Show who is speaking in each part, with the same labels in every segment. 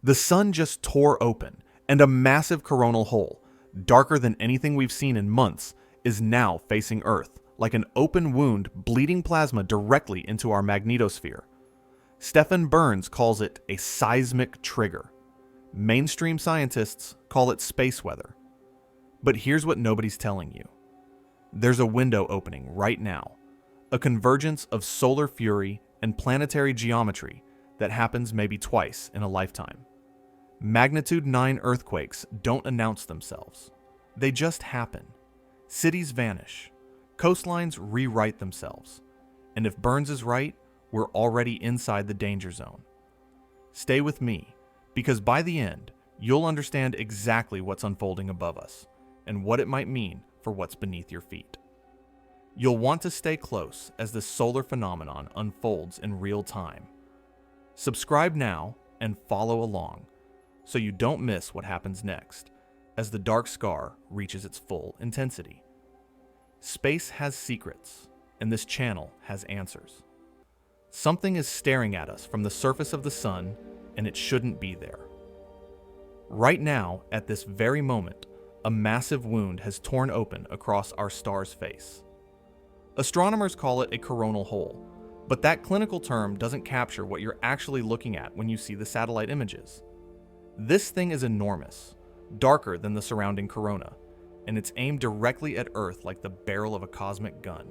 Speaker 1: The sun just tore open, and a massive coronal hole, darker than anything we've seen in months, is now facing Earth, like an open wound bleeding plasma directly into our magnetosphere. Stefan Burns calls it a seismic trigger. Mainstream scientists call it space weather. But here's what nobody's telling you. There's a window opening right now, a convergence of solar fury and planetary geometry that happens maybe twice in a lifetime. Magnitude 9 earthquakes don't announce themselves. They just happen. Cities vanish. Coastlines rewrite themselves. And if Burns is right, we're already inside the danger zone. Stay with me, because by the end, you'll understand exactly what's unfolding above us and what it might mean for what's beneath your feet. You'll want to stay close as this solar phenomenon unfolds in real time. Subscribe now and follow along so you don't miss what happens next as the dark scar reaches its full intensity. Space has secrets, and this channel has answers. Something is staring at us from the surface of the sun, and it shouldn't be there. Right now, at this very moment, a massive wound has torn open across our star's face. Astronomers call it a coronal hole, but that clinical term doesn't capture what you're actually looking at when you see the satellite images. This thing is enormous, darker than the surrounding corona, and it's aimed directly at Earth like the barrel of a cosmic gun.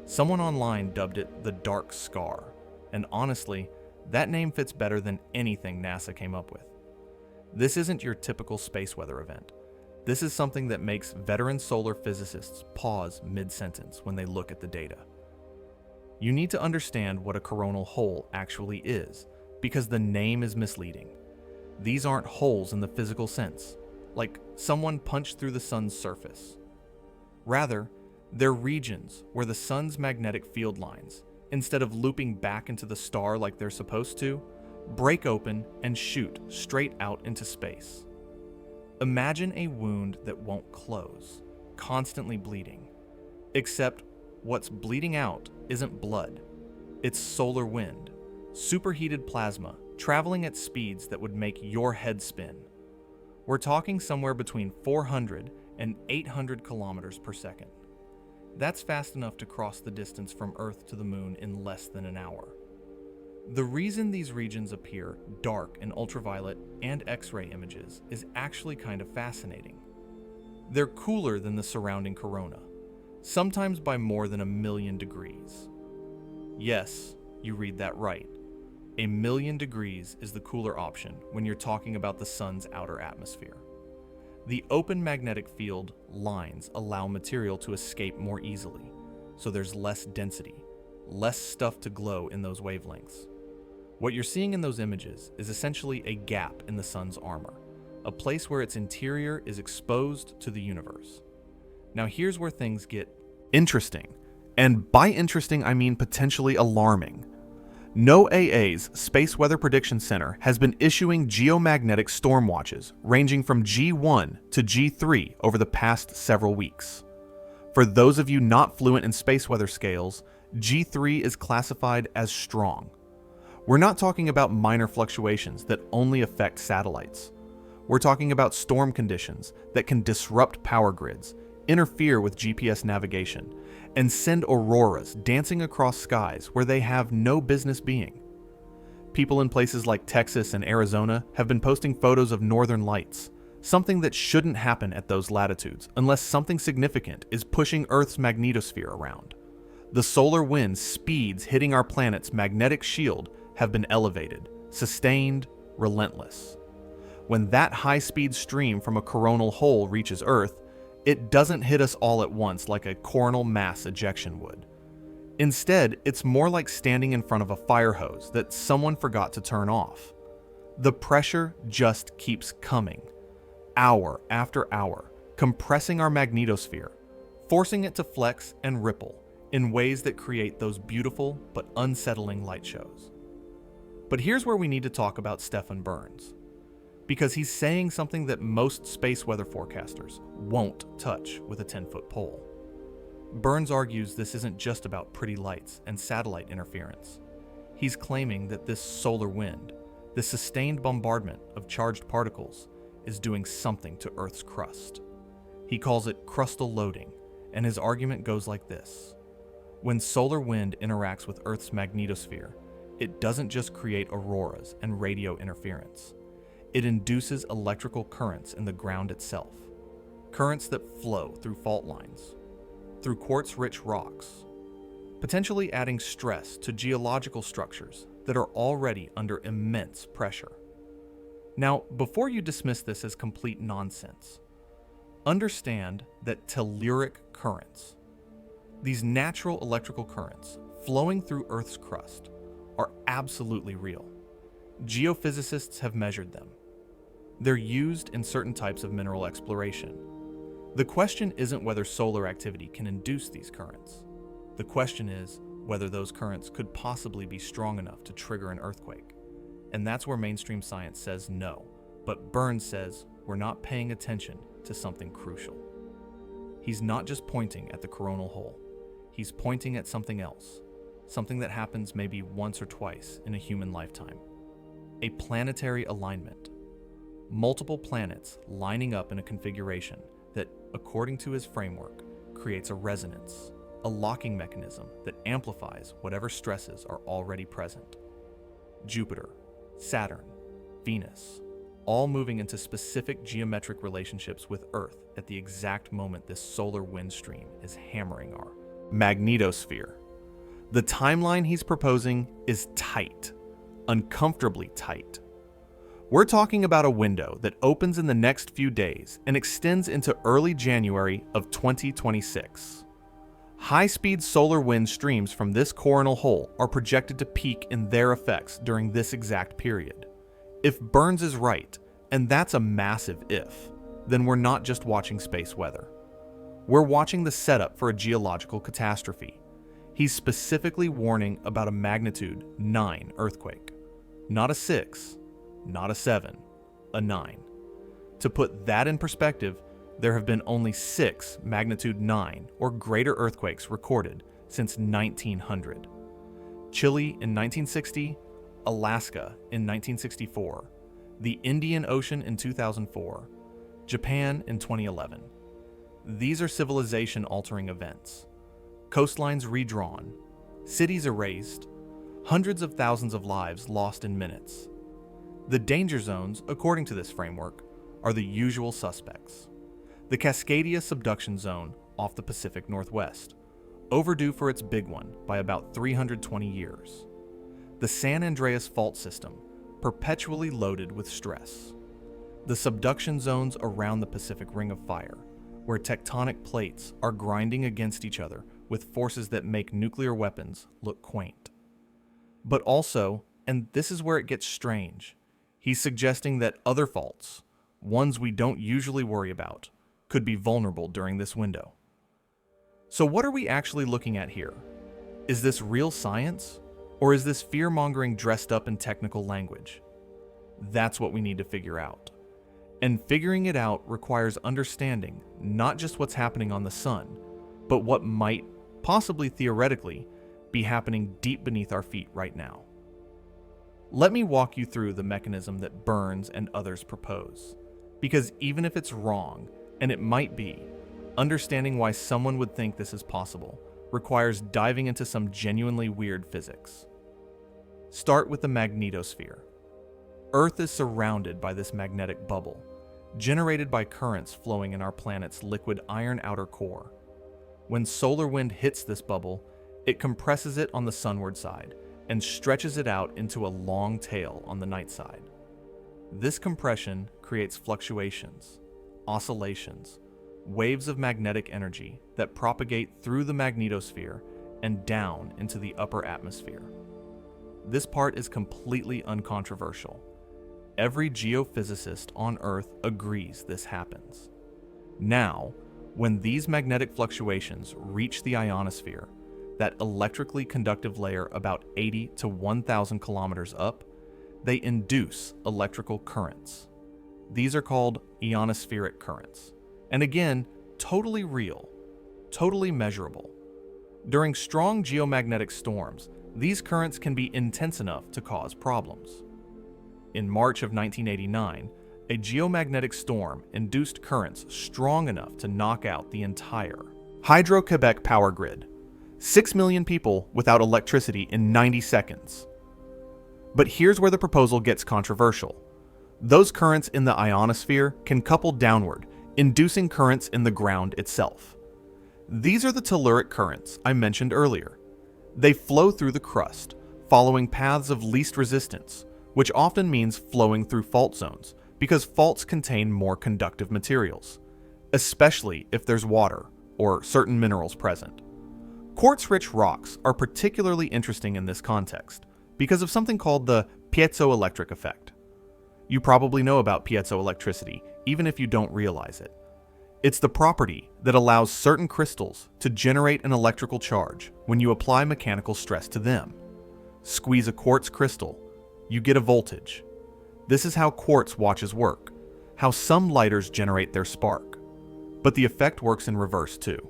Speaker 1: Someone online dubbed it the Dark Scar, and honestly, that name fits better than anything NASA came up with. This isn't your typical space weather event. This is something that makes veteran solar physicists pause mid-sentence when they look at the data. You need to understand what a coronal hole actually is, because the name is misleading. These aren't holes in the physical sense, like someone punched through the sun's surface. Rather, they're regions where the sun's magnetic field lines, instead of looping back into the star like they're supposed to, break open and shoot straight out into space. Imagine a wound that won't close, constantly bleeding. Except what's bleeding out isn't blood. It's solar wind, superheated plasma traveling at speeds that would make your head spin. We're talking somewhere between 400 and 800 kilometers per second. That's fast enough to cross the distance from Earth to the Moon in less than an hour. The reason these regions appear dark in ultraviolet and X-ray images is actually kind of fascinating. They're cooler than the surrounding corona, sometimes by more than 1,000,000 degrees. Yes, you read that right. 1,000,000 degrees is the cooler option when you're talking about the sun's outer atmosphere. The open magnetic field lines allow material to escape more easily, so there's less density, less stuff to glow in those wavelengths. What you're seeing in those images is essentially a gap in the sun's armor, a place where its interior is exposed to the universe. Now here's where things get interesting, and by interesting I mean potentially alarming. NOAA's Space Weather Prediction Center has been issuing geomagnetic storm watches ranging from G1 to G3 over the past several weeks. For those of you not fluent in space weather scales, G3 is classified as strong. We're not talking about minor fluctuations that only affect satellites. We're talking about storm conditions that can disrupt power grids, interfere with GPS navigation, and send auroras dancing across skies where they have no business being. People in places like Texas and Arizona have been posting photos of northern lights, something that shouldn't happen at those latitudes unless something significant is pushing Earth's magnetosphere around. The solar wind speeds hitting our planet's magnetic shield have been elevated, sustained, relentless. When that high-speed stream from a coronal hole reaches Earth, it doesn't hit us all at once like a coronal mass ejection would. Instead, it's more like standing in front of a fire hose that someone forgot to turn off. The pressure just keeps coming, hour after hour, compressing our magnetosphere, forcing it to flex and ripple in ways that create those beautiful but unsettling light shows. But here's where we need to talk about Stefan Burns, because he's saying something that most space weather forecasters won't touch with a 10-foot pole. Burns argues this isn't just about pretty lights and satellite interference. He's claiming that this solar wind, The sustained bombardment of charged particles is doing something to Earth's crust. He calls it crustal loading, and his argument goes like this. When solar wind interacts with Earth's magnetosphere, it doesn't just create auroras and radio interference. It induces electrical currents in the ground itself, currents that flow through fault lines, through quartz-rich rocks, potentially adding stress to geological structures that are already under immense pressure. Now, before you dismiss this as complete nonsense, understand that telluric currents, these natural electrical currents flowing through Earth's crust, are absolutely real. Geophysicists have measured them. They're used in certain types of mineral exploration. The question isn't whether solar activity can induce these currents. The question is whether those currents could possibly be strong enough to trigger an earthquake. And that's where mainstream science says no, but Burns says we're not paying attention to something crucial. He's not just pointing at the coronal hole. He's pointing at something else, something that happens maybe once or twice in a human lifetime. A planetary alignment. Multiple planets lining up in a configuration that, according to his framework, creates a resonance, a locking mechanism that amplifies whatever stresses are already present. Jupiter, Saturn, Venus, all moving into specific geometric relationships with Earth at the exact moment this solar wind stream is hammering our magnetosphere. The timeline he's proposing is tight, uncomfortably tight. We're talking about a window that opens in the next few days and extends into early January of 2026. High-speed solar wind streams from this coronal hole are projected to peak in their effects during this exact period. If Burns is right, and that's a massive if, then we're not just watching space weather. We're watching the setup for a geological catastrophe. He's specifically warning about a magnitude 9 earthquake. Not a 6, not a 7, a 9. To put that in perspective, there have been only 6 magnitude 9 or greater earthquakes recorded since 1900. Chile in 1960, Alaska in 1964, the Indian Ocean in 2004, Japan in 2011. These are civilization-altering events. Coastlines redrawn, cities erased, hundreds of thousands of lives lost in minutes. The danger zones, according to this framework, are the usual suspects. The Cascadia subduction zone off the Pacific Northwest, overdue for its big one by about 320 years. The San Andreas fault system, perpetually loaded with stress. The subduction zones around the Pacific Ring of Fire, where tectonic plates are grinding against each other with forces that make nuclear weapons look quaint. But also, and this is where it gets strange, he's suggesting that other faults, ones we don't usually worry about, could be vulnerable during this window. So what are we actually looking at here? Is this real science? Or is this fear-mongering dressed up in technical language? That's what we need to figure out. And figuring it out requires understanding not just what's happening on the sun, but what might, possibly theoretically, be happening deep beneath our feet right now. Let me walk you through the mechanism that Burns and others propose. Because even if it's wrong, and it might be, understanding why someone would think this is possible requires diving into some genuinely weird physics. Start with the magnetosphere. Earth is surrounded by this magnetic bubble, generated by currents flowing in our planet's liquid iron outer core. When solar wind hits this bubble, it compresses it on the sunward side and stretches it out into a long tail on the night side. This compression creates fluctuations, oscillations, waves of magnetic energy that propagate through the magnetosphere and down into the upper atmosphere. This part is completely uncontroversial. Every geophysicist on Earth agrees this happens. Now, when these magnetic fluctuations reach the ionosphere, that electrically conductive layer about 80 to 1,000 kilometers up, they induce electrical currents. These are called ionospheric currents. And again, totally real, totally measurable. During strong geomagnetic storms, these currents can be intense enough to cause problems. In March of 1989, a geomagnetic storm induced currents strong enough to knock out the entire Hydro-Quebec power grid. 6 million people without electricity in 90 seconds. But here's where the proposal gets controversial. Those currents in the ionosphere can couple downward, inducing currents in the ground itself. These are the telluric currents I mentioned earlier. They flow through the crust, following paths of least resistance, which often means flowing through fault zones, because faults contain more conductive materials, especially if there's water or certain minerals present. Quartz-rich rocks are particularly interesting in this context because of something called the piezoelectric effect. You probably know about piezoelectricity, even if you don't realize it. It's the property that allows certain crystals to generate an electrical charge when you apply mechanical stress to them. Squeeze a quartz crystal, you get a voltage. This is how quartz watches work, how some lighters generate their spark. But the effect works in reverse too.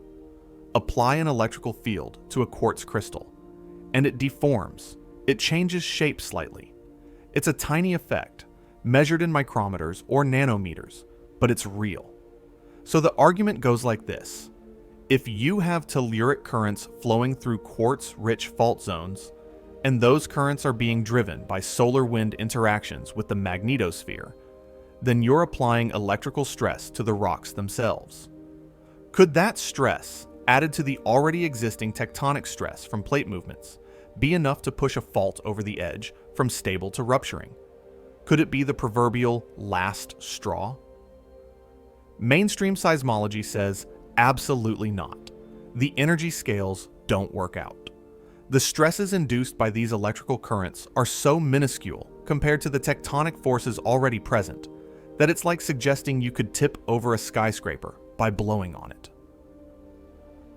Speaker 1: Apply an electrical field to a quartz crystal, and it deforms. It changes shape slightly. It's a tiny effect, measured in micrometers or nanometers, but it's real. So the argument goes like this. If you have telluric currents flowing through quartz-rich fault zones, and those currents are being driven by solar-wind interactions with the magnetosphere, then you're applying electrical stress to the rocks themselves. Could that stress, added to the already existing tectonic stress from plate movements, be enough to push a fault over the edge from stable to rupturing? Could it be the proverbial last straw? Mainstream seismology says absolutely not. The energy scales don't work out. The stresses induced by these electrical currents are so minuscule compared to the tectonic forces already present that it's like suggesting you could tip over a skyscraper by blowing on it.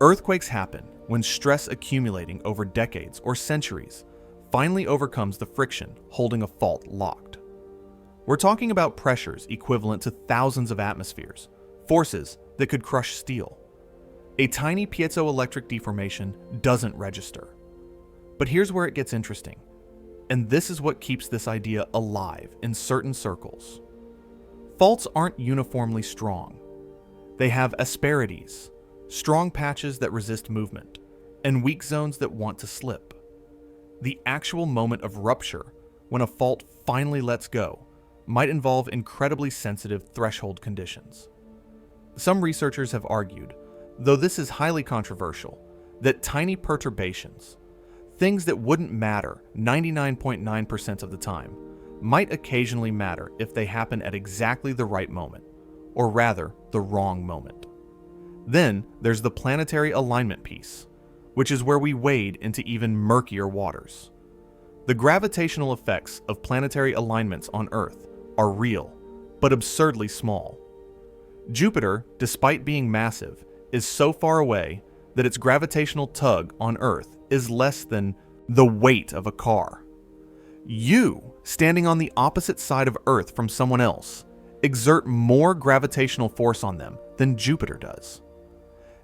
Speaker 1: Earthquakes happen when stress accumulating over decades or centuries finally overcomes the friction holding a fault locked. We're talking about pressures equivalent to thousands of atmospheres, forces that could crush steel. A tiny piezoelectric deformation doesn't register. But here's where it gets interesting, and this is what keeps this idea alive in certain circles. Faults aren't uniformly strong. They have asperities, strong patches that resist movement, and weak zones that want to slip. The actual moment of rupture, when a fault finally lets go, might involve incredibly sensitive threshold conditions. Some researchers have argued, though this is highly controversial, that tiny perturbations, things that wouldn't matter 99.9% of the time, might occasionally matter if they happen at exactly the right moment, or rather, the wrong moment. Then there's the planetary alignment piece, which is where we wade into even murkier waters. The gravitational effects of planetary alignments on Earth are real, but absurdly small. Jupiter, despite being massive, is so far away that its gravitational tug on Earth is less than the weight of a car. You, standing on the opposite side of Earth from someone else, exert more gravitational force on them than Jupiter does.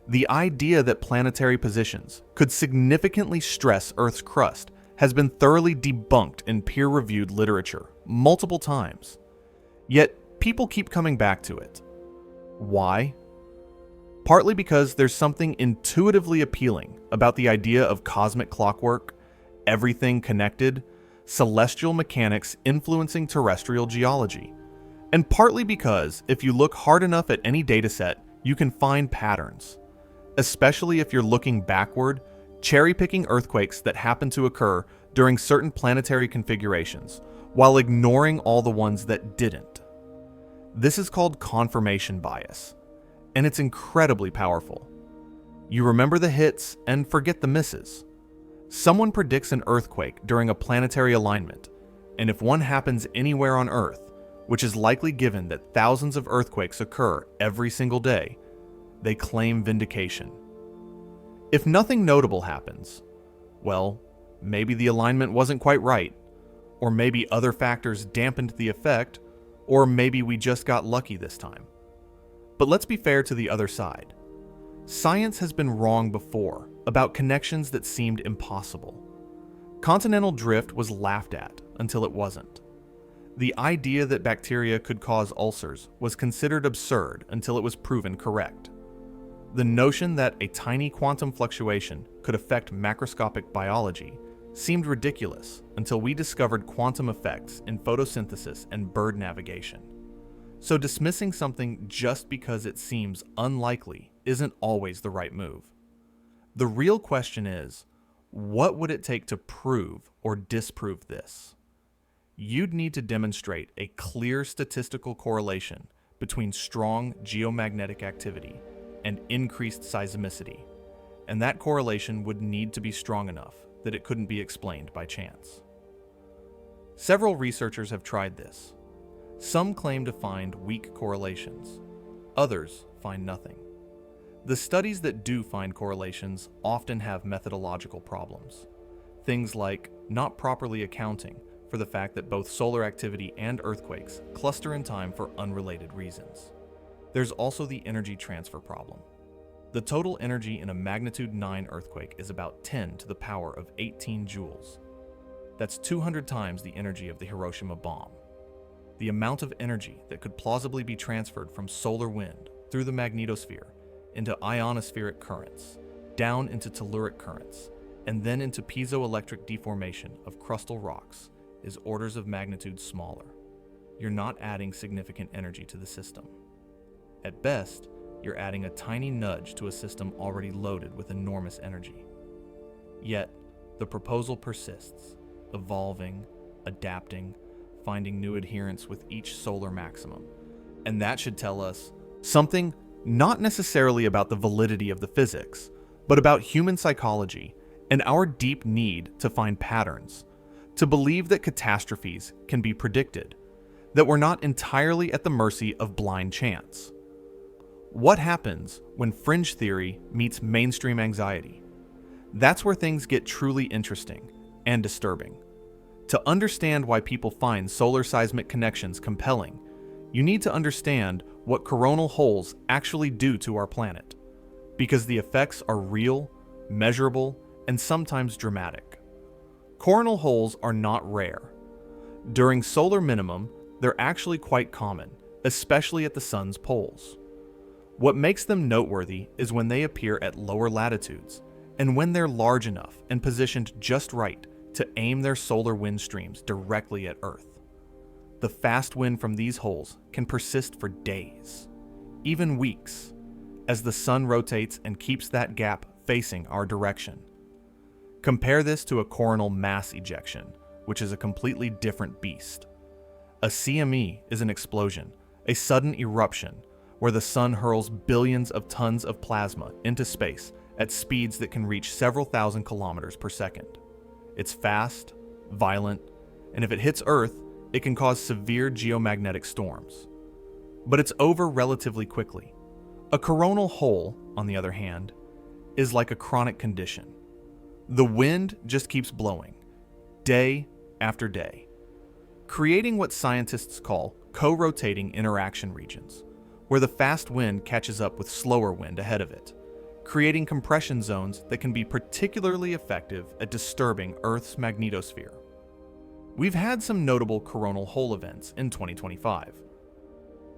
Speaker 1: The idea that planetary positions could significantly stress Earth's crust has been thoroughly debunked in peer-reviewed literature multiple times. Yet, people keep coming back to it. Why? Partly because there's something intuitively appealing about the idea of cosmic clockwork, everything connected, celestial mechanics influencing terrestrial geology. And partly because if you look hard enough at any dataset, you can find patterns. Especially if you're looking backward, cherry-picking earthquakes that happen to occur during certain planetary configurations, while ignoring all the ones that didn't. This is called confirmation bias, and it's incredibly powerful. You remember the hits and forget the misses. Someone predicts an earthquake during a planetary alignment, and if one happens anywhere on Earth, which is likely given that thousands of earthquakes occur every single day, they claim vindication. If nothing notable happens, well, maybe the alignment wasn't quite right, or maybe other factors dampened the effect, or maybe we just got lucky this time. But let's be fair to the other side. Science has been wrong before about connections that seemed impossible. Continental drift was laughed at until it wasn't. The idea that bacteria could cause ulcers was considered absurd until it was proven correct. The notion that a tiny quantum fluctuation could affect macroscopic biology seemed ridiculous until we discovered quantum effects in photosynthesis and bird navigation. So dismissing something just because it seems unlikely isn't always the right move. The real question is, what would it take to prove or disprove this? You'd need to demonstrate a clear statistical correlation between strong geomagnetic activity and increased seismicity, and that correlation would need to be strong enough that it couldn't be explained by chance. Several researchers have tried this. Some claim to find weak correlations. Others find nothing. The studies that do find correlations often have methodological problems. Things like not properly accounting for the fact that both solar activity and earthquakes cluster in time for unrelated reasons. There's also the energy transfer problem. The total energy in a magnitude 9 earthquake is about 10 to the power of 18 joules. That's 200 times the energy of the Hiroshima bomb. The amount of energy that could plausibly be transferred from solar wind through the magnetosphere into ionospheric currents, down into telluric currents, and then into piezoelectric deformation of crustal rocks is orders of magnitude smaller. You're not adding significant energy to the system. At best, you're adding a tiny nudge to a system already loaded with enormous energy. Yet, the proposal persists, evolving, adapting, finding new adherents with each solar maximum. And that should tell us something not necessarily about the validity of the physics, but about human psychology and our deep need to find patterns, to believe that catastrophes can be predicted, that we're not entirely at the mercy of blind chance. What happens when fringe theory meets mainstream anxiety? That's where things get truly interesting and disturbing. To understand why people find solar seismic connections compelling, you need to understand what coronal holes actually do to our planet, because the effects are real, measurable, and sometimes dramatic. Coronal holes are not rare. During solar minimum, they're actually quite common, especially at the sun's poles. What makes them noteworthy is when they appear at lower latitudes, and when they're large enough and positioned just right to aim their solar wind streams directly at Earth. The fast wind from these holes can persist for days, even weeks, as the sun rotates and keeps that gap facing our direction. Compare this to a coronal mass ejection, which is a completely different beast. A CME is an explosion, a sudden eruption, where the sun hurls billions of tons of plasma into space at speeds that can reach several thousand kilometers per second. It's fast, violent, and if it hits Earth, it can cause severe geomagnetic storms. But it's over relatively quickly. A coronal hole, on the other hand, is like a chronic condition. The wind just keeps blowing, day after day, creating what scientists call co-rotating interaction regions, where the fast wind catches up with slower wind ahead of it, creating compression zones that can be particularly effective at disturbing Earth's magnetosphere. We've had some notable coronal hole events in 2025.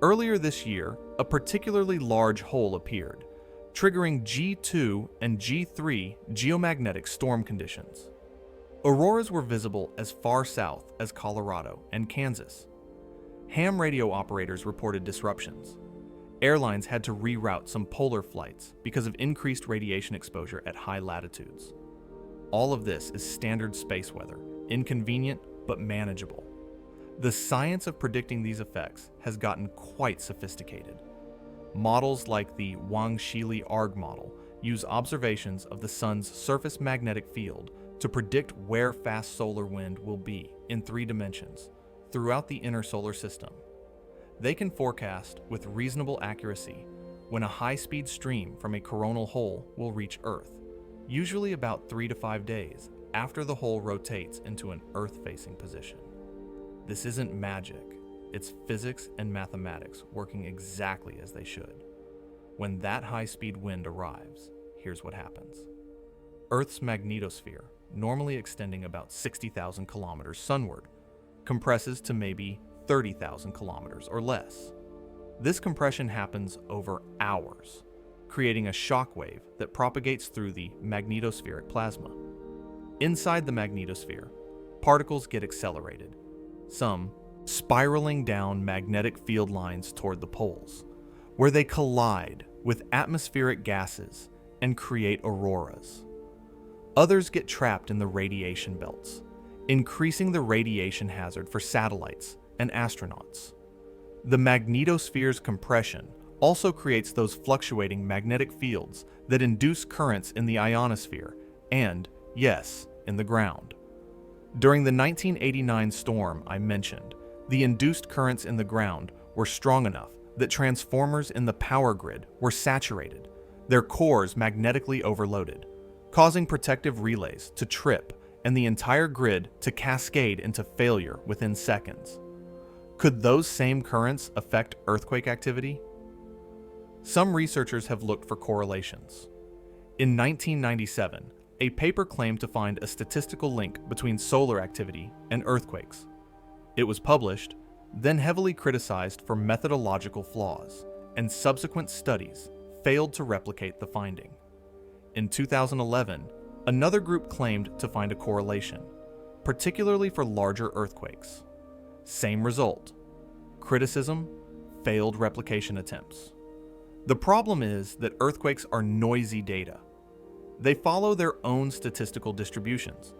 Speaker 1: Earlier this year, a particularly large hole appeared, triggering G2 and G3 geomagnetic storm conditions. Auroras were visible as far south as Colorado and Kansas. Ham radio operators reported disruptions. Airlines had to reroute some polar flights because of increased radiation exposure at high latitudes. All of this is standard space weather, inconvenient but manageable. The science of predicting these effects has gotten quite sophisticated. Models like the Wang-Shili ARG model use observations of the sun's surface magnetic field to predict where fast solar wind will be in 3 dimensions throughout the inner solar system. They can forecast with reasonable accuracy when a high-speed stream from a coronal hole will reach Earth, usually about 3 to 5 days after the hole rotates into an Earth-facing position. This isn't magic, it's physics and mathematics working exactly as they should. When that high-speed wind arrives, here's what happens. Earth's magnetosphere, normally extending about 60,000 kilometers sunward, compresses to maybe 30,000 kilometers or less. This compression happens over hours, creating a shock wave that propagates through the magnetospheric plasma. Inside the magnetosphere, particles get accelerated, some spiraling down magnetic field lines toward the poles, where they collide with atmospheric gases and create auroras. Others get trapped in the radiation belts, increasing the radiation hazard for satellites and astronauts. The magnetosphere's compression also creates those fluctuating magnetic fields that induce currents in the ionosphere and, yes, in the ground. During the 1989 storm I mentioned, the induced currents in the ground were strong enough that transformers in the power grid were saturated, their cores magnetically overloaded, causing protective relays to trip and the entire grid to cascade into failure within seconds. Could those same currents affect earthquake activity? Some researchers have looked for correlations. In 1997, a paper claimed to find a statistical link between solar activity and earthquakes. It was published, then heavily criticized for methodological flaws, and subsequent studies failed to replicate the finding. In 2011, another group claimed to find a correlation, particularly for larger earthquakes. Same result: criticism, failed replication attempts. The problem is that earthquakes are noisy data. They follow their own statistical distributions,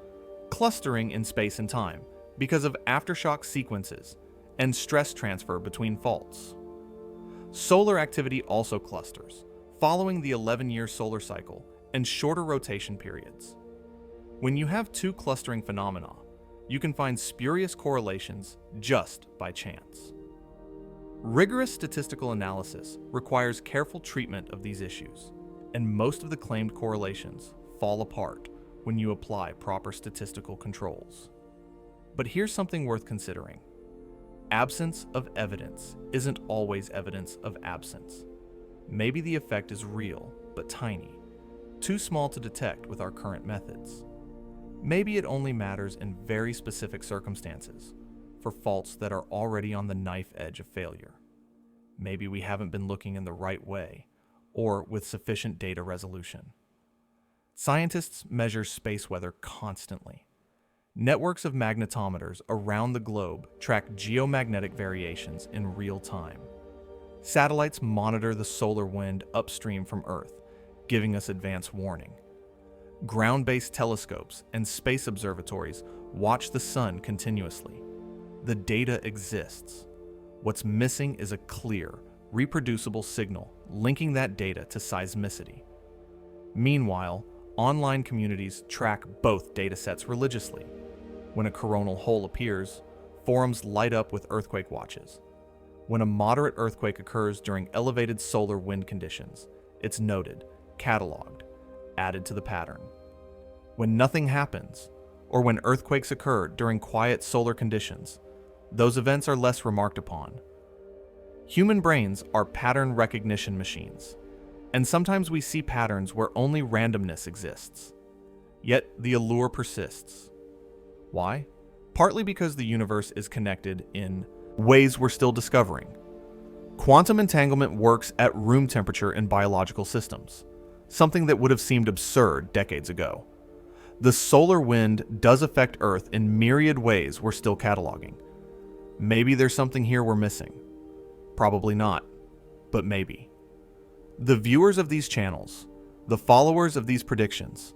Speaker 1: clustering in space and time because of aftershock sequences and stress transfer between faults. Solar activity also clusters, following the 11-year solar cycle and shorter rotation periods. When you have two clustering phenomena, you can find spurious correlations just by chance. Rigorous statistical analysis requires careful treatment of these issues, and most of the claimed correlations fall apart when you apply proper statistical controls. But here's something worth considering. Absence of evidence isn't always evidence of absence. Maybe the effect is real, but tiny, too small to detect with our current methods. Maybe it only matters in very specific circumstances, for faults that are already on the knife edge of failure. Maybe we haven't been looking in the right way, or with sufficient data resolution. Scientists measure space weather constantly. Networks of magnetometers around the globe track geomagnetic variations in real time. Satellites monitor the solar wind upstream from Earth, giving us advance warning. Ground-based telescopes and space observatories watch the sun continuously. The data exists. What's missing is a clear, reproducible signal linking that data to seismicity. Meanwhile, online communities track both datasets religiously. When a coronal hole appears, forums light up with earthquake watches. When a moderate earthquake occurs during elevated solar wind conditions, it's noted, cataloged, added to the pattern. When nothing happens, or when earthquakes occur during quiet solar conditions, those events are less remarked upon. Human brains are pattern recognition machines, and sometimes we see patterns where only randomness exists. Yet the allure persists. Why? Partly because the universe is connected in ways we're still discovering. Quantum entanglement works at room temperature in biological systems, something that would have seemed absurd decades ago. The solar wind does affect Earth in myriad ways we're still cataloging. Maybe there's something here we're missing. Probably not, but maybe. The viewers of these channels, the followers of these predictions,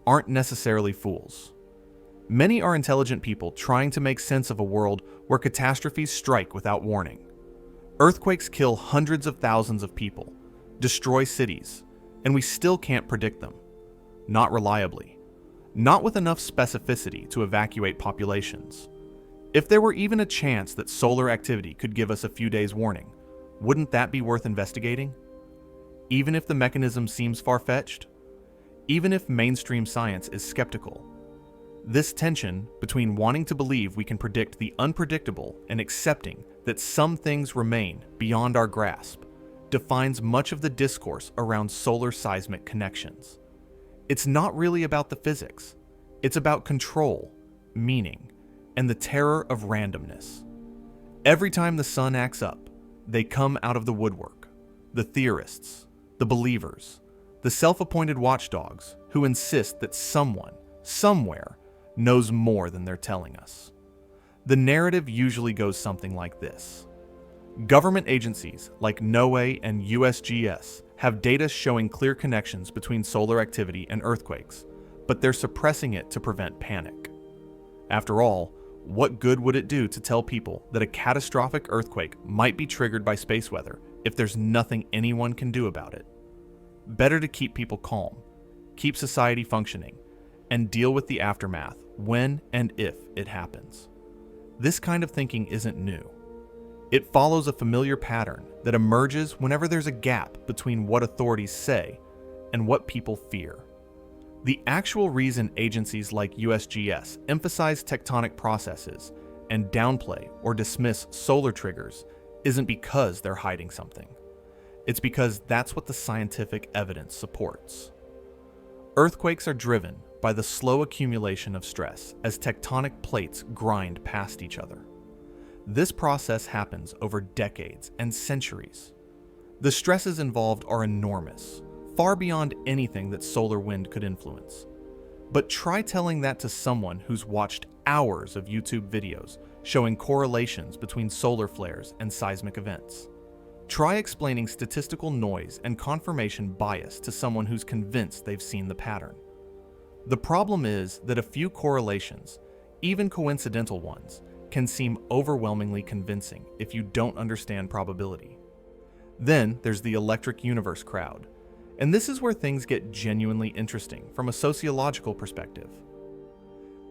Speaker 1: aren't necessarily fools. Many are intelligent people trying to make sense of a world where catastrophes strike without warning. Earthquakes kill hundreds of thousands of people, destroy cities, and we still can't predict them. Not reliably. Not with enough specificity to evacuate populations. If there were even a chance that solar activity could give us a few days' warning, wouldn't that be worth investigating? Even if the mechanism seems far-fetched? Even if mainstream science is skeptical? This tension between wanting to believe we can predict the unpredictable and accepting that some things remain beyond our grasp defines much of the discourse around solar seismic connections. It's not really about the physics. It's about control, meaning, and the terror of randomness. Every time the sun acts up, they come out of the woodwork. The theorists, the believers, the self-appointed watchdogs who insist that someone, somewhere, knows more than they're telling us. The narrative usually goes something like this. Government agencies like NOAA and USGS have data showing clear connections between solar activity and earthquakes, but they're suppressing it to prevent panic. After all, what good would it do to tell people that a catastrophic earthquake might be triggered by space weather if there's nothing anyone can do about it? Better to keep people calm, keep society functioning, and deal with the aftermath when and if it happens. This kind of thinking isn't new. It follows a familiar pattern that emerges whenever there's a gap between what authorities say and what people fear. The actual reason agencies like USGS emphasize tectonic processes and downplay or dismiss solar triggers isn't because they're hiding something. It's because that's what the scientific evidence supports. Earthquakes are driven by the slow accumulation of stress as tectonic plates grind past each other. This process happens over decades and centuries. The stresses involved are enormous, far beyond anything that solar wind could influence. But try telling that to someone who's watched hours of YouTube videos showing correlations between solar flares and seismic events. Try explaining statistical noise and confirmation bias to someone who's convinced they've seen the pattern. The problem is that a few correlations, even coincidental ones, can seem overwhelmingly convincing if you don't understand probability. Then there's the electric universe crowd, and this is where things get genuinely interesting from a sociological perspective.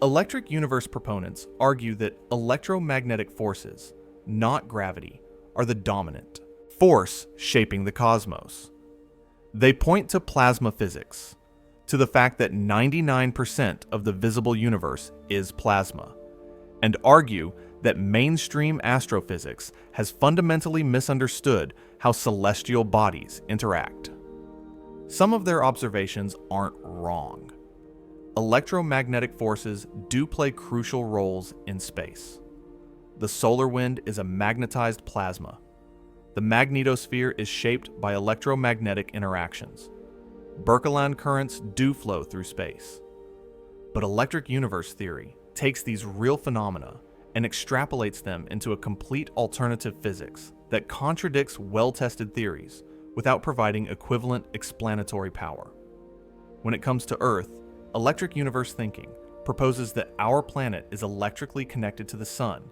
Speaker 1: Electric universe proponents argue that electromagnetic forces, not gravity, are the dominant force shaping the cosmos. They point to plasma physics, to the fact that 99% of the visible universe is plasma, and argue that mainstream astrophysics has fundamentally misunderstood how celestial bodies interact. Some of their observations aren't wrong. Electromagnetic forces do play crucial roles in space. The solar wind is a magnetized plasma. The magnetosphere is shaped by electromagnetic interactions. Birkeland currents do flow through space. But electric universe theory takes these real phenomena and extrapolates them into a complete alternative physics that contradicts well-tested theories without providing equivalent explanatory power. When it comes to Earth, electric universe thinking proposes that our planet is electrically connected to the sun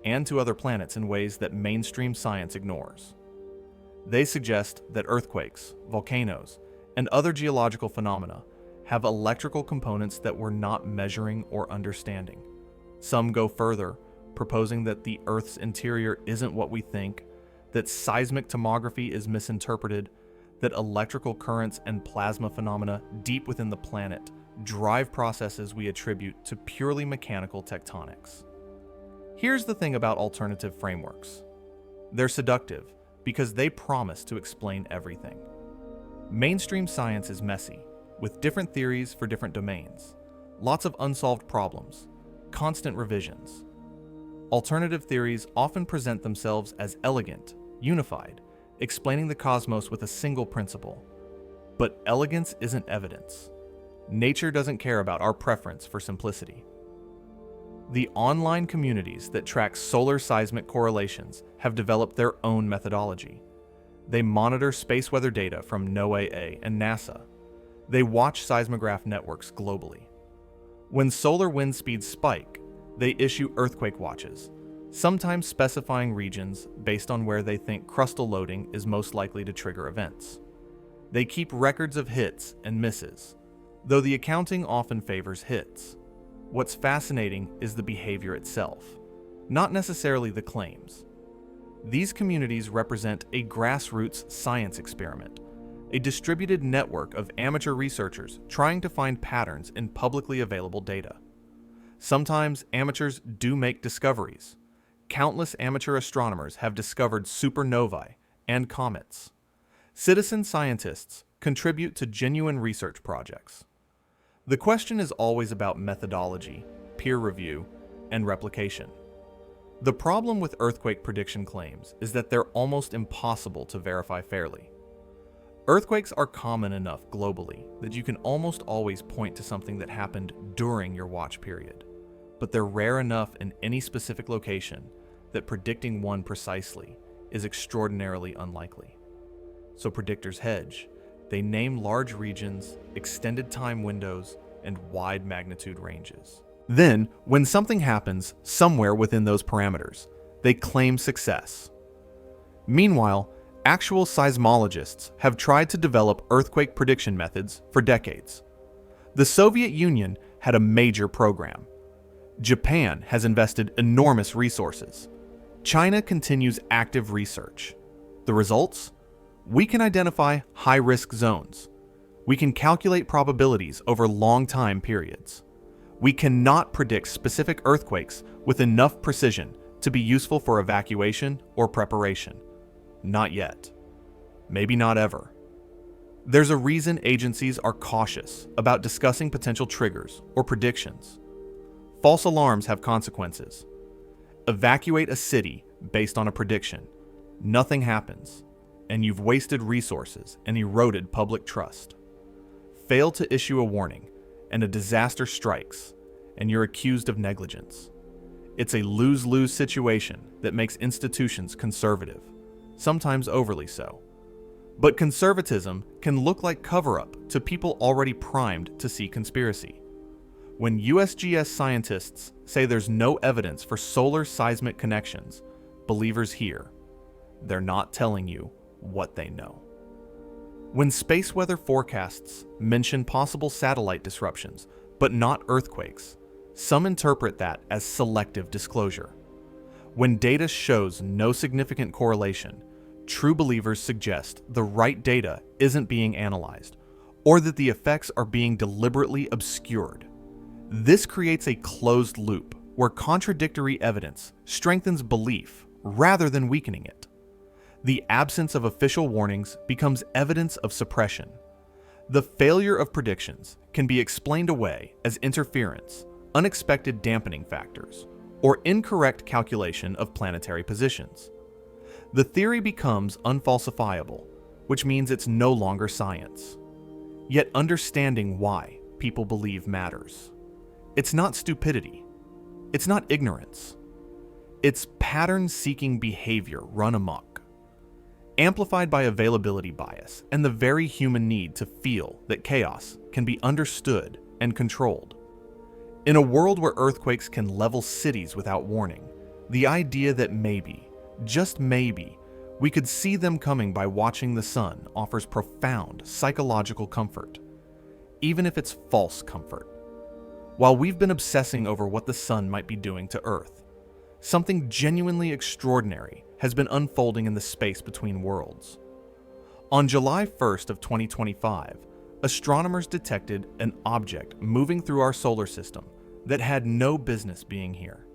Speaker 1: and to other planets in ways that mainstream science ignores. They suggest that earthquakes, volcanoes, and other geological phenomena have electrical components that we're not measuring or understanding. Some go further, proposing that the Earth's interior isn't what we think, that seismic tomography is misinterpreted, that electrical currents and plasma phenomena deep within the planet drive processes we attribute to purely mechanical tectonics. Here's the thing about alternative frameworks. They're seductive because they promise to explain everything. Mainstream science is messy, with different theories for different domains, lots of unsolved problems, constant revisions. Alternative theories often present themselves as elegant, unified, explaining the cosmos with a single principle. But elegance isn't evidence. Nature doesn't care about our preference for simplicity. The online communities that track solar seismic correlations have developed their own methodology. They monitor space weather data from NOAA and NASA. They watch seismograph networks globally. When solar wind speeds spike, they issue earthquake watches, sometimes specifying regions based on where they think crustal loading is most likely to trigger events. They keep records of hits and misses, though the accounting often favors hits. What's fascinating is the behavior itself, not necessarily the claims. These communities represent a grassroots science experiment, a distributed network of amateur researchers trying to find patterns in publicly available data. Sometimes amateurs do make discoveries. Countless amateur astronomers have discovered supernovae and comets. Citizen scientists contribute to genuine research projects. The question is always about methodology, peer review, and replication. The problem with earthquake prediction claims is that they're almost impossible to verify fairly. Earthquakes are common enough globally that you can almost always point to something that happened during your watch period, but they're rare enough in any specific location that predicting one precisely is extraordinarily unlikely. So predictors hedge. They name large regions, extended time windows, and wide magnitude ranges. Then, when something happens somewhere within those parameters, they claim success. Meanwhile, actual seismologists have tried to develop earthquake prediction methods for decades. The Soviet Union had a major program. Japan has invested enormous resources. China continues active research. The results? We can identify high-risk zones. We can calculate probabilities over long time periods. We cannot predict specific earthquakes with enough precision to be useful for evacuation or preparation. Not yet. Maybe not ever. There's a reason agencies are cautious about discussing potential triggers or predictions. False alarms have consequences. Evacuate a city based on a prediction. Nothing happens, and you've wasted resources and eroded public trust. Fail to issue a warning, and a disaster strikes, and you're accused of negligence. It's a lose-lose situation that makes institutions conservative, sometimes overly so. But conservatism can look like cover-up to people already primed to see conspiracy. When USGS scientists say there's no evidence for solar seismic connections, believers hear. They're not telling you what they know. When space weather forecasts mention possible satellite disruptions, but not earthquakes, some interpret that as selective disclosure. When data shows no significant correlation, true believers suggest the right data isn't being analyzed, or that the effects are being deliberately obscured. This creates a closed loop where contradictory evidence strengthens belief rather than weakening it. The absence of official warnings becomes evidence of suppression. The failure of predictions can be explained away as interference, unexpected dampening factors, or incorrect calculation of planetary positions. The theory becomes unfalsifiable, which means it's no longer science. Yet understanding why people believe matters. It's not stupidity. It's not ignorance. It's pattern-seeking behavior run amok, amplified by availability bias and the very human need to feel that chaos can be understood and controlled. In a world where earthquakes can level cities without warning, the idea that maybe, just maybe, we could see them coming by watching the sun offers profound psychological comfort, even if it's false comfort. While we've been obsessing over what the sun might be doing to Earth, something genuinely extraordinary has been unfolding in the space between worlds. On July 1st of 2025, astronomers detected an object moving through our solar system that had no business being here.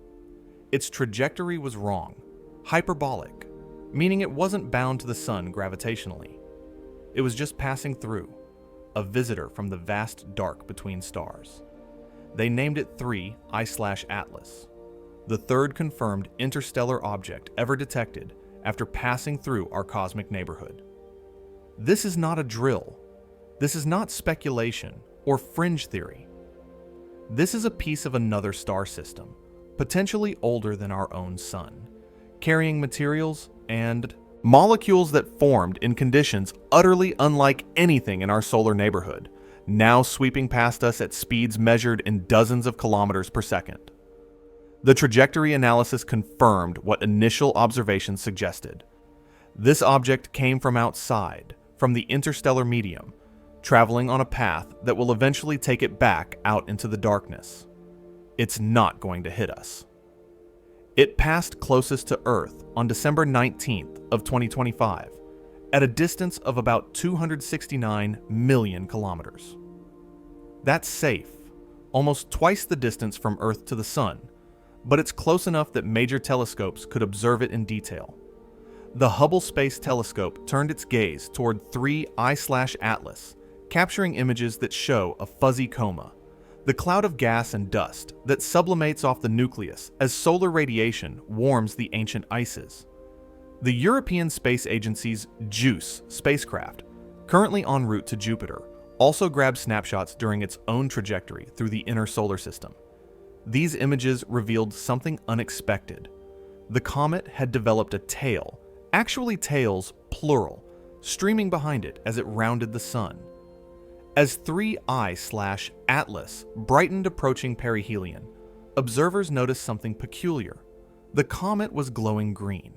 Speaker 1: Its trajectory was wrong, hyperbolic, meaning it wasn't bound to the sun gravitationally. It was just passing through, a visitor from the vast dark between stars. They named it 3I/Atlas, the third confirmed interstellar object ever detected after passing through our cosmic neighborhood. This is not a drill. This is not speculation or fringe theory. This is a piece of another star system, potentially older than our own sun, carrying materials and molecules that formed in conditions utterly unlike anything in our solar neighborhood, now sweeping past us at speeds measured in dozens of kilometers per second. The trajectory analysis confirmed what initial observations suggested. This object came from outside, from the interstellar medium, traveling on a path that will eventually take it back out into the darkness. It's not going to hit us. It passed closest to Earth on December 19th of 2025, at a distance of about 269 million kilometers. That's safe, almost twice the distance from Earth to the Sun, but it's close enough that major telescopes could observe it in detail. The Hubble Space Telescope turned its gaze toward 3I/Atlas, capturing images that show a fuzzy coma, the cloud of gas and dust that sublimates off the nucleus as solar radiation warms the ancient ices. The European Space Agency's JUICE spacecraft, currently en route to Jupiter, also grabbed snapshots during its own trajectory through the inner solar system. These images revealed something unexpected. The comet had developed a tail, actually tails plural, streaming behind it as it rounded the sun. As 3I/Atlas brightened approaching perihelion, observers noticed something peculiar. The comet was glowing green.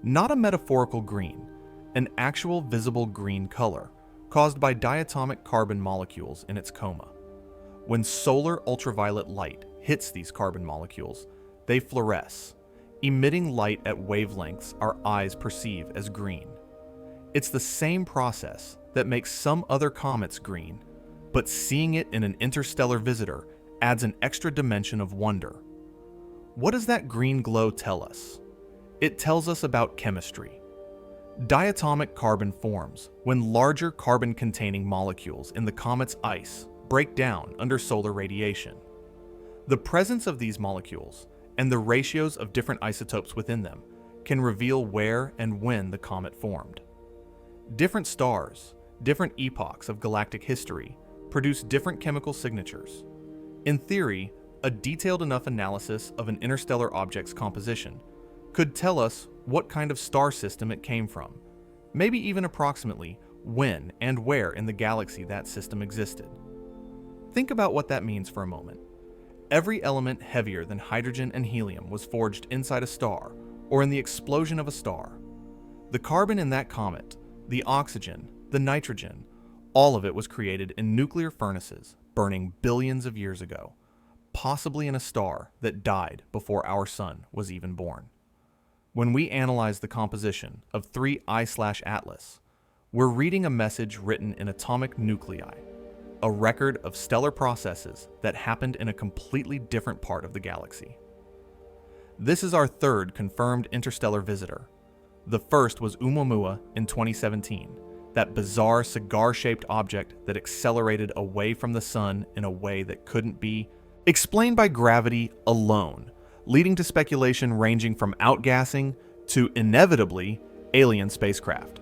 Speaker 1: Not a metaphorical green, an actual visible green color, caused by diatomic carbon molecules in its coma. When solar ultraviolet light hits these carbon molecules, they fluoresce, emitting light at wavelengths our eyes perceive as green. It's the same process that makes some other comets green, but seeing it in an interstellar visitor adds an extra dimension of wonder. What does that green glow tell us? It tells us about chemistry. Diatomic carbon forms when larger carbon-containing molecules in the comet's ice break down under solar radiation. The presence of these molecules and the ratios of different isotopes within them can reveal where and when the comet formed. Different stars, different epochs of galactic history, produce different chemical signatures. In theory, a detailed enough analysis of an interstellar object's composition could tell us what kind of star system it came from, maybe even approximately when and where in the galaxy that system existed. Think about what that means for a moment. Every element heavier than hydrogen and helium was forged inside a star or in the explosion of a star. The carbon in that comet, the oxygen, the nitrogen, all of it was created in nuclear furnaces burning billions of years ago, possibly in a star that died before our sun was even born. When we analyze the composition of 3I/Atlas, we're reading a message written in atomic nuclei, a record of stellar processes that happened in a completely different part of the galaxy. This is our third confirmed interstellar visitor. The first was Oumuamua in 2017, that bizarre cigar-shaped object that accelerated away from the sun in a way that couldn't be explained by gravity alone, leading to speculation ranging from outgassing to, inevitably, alien spacecraft.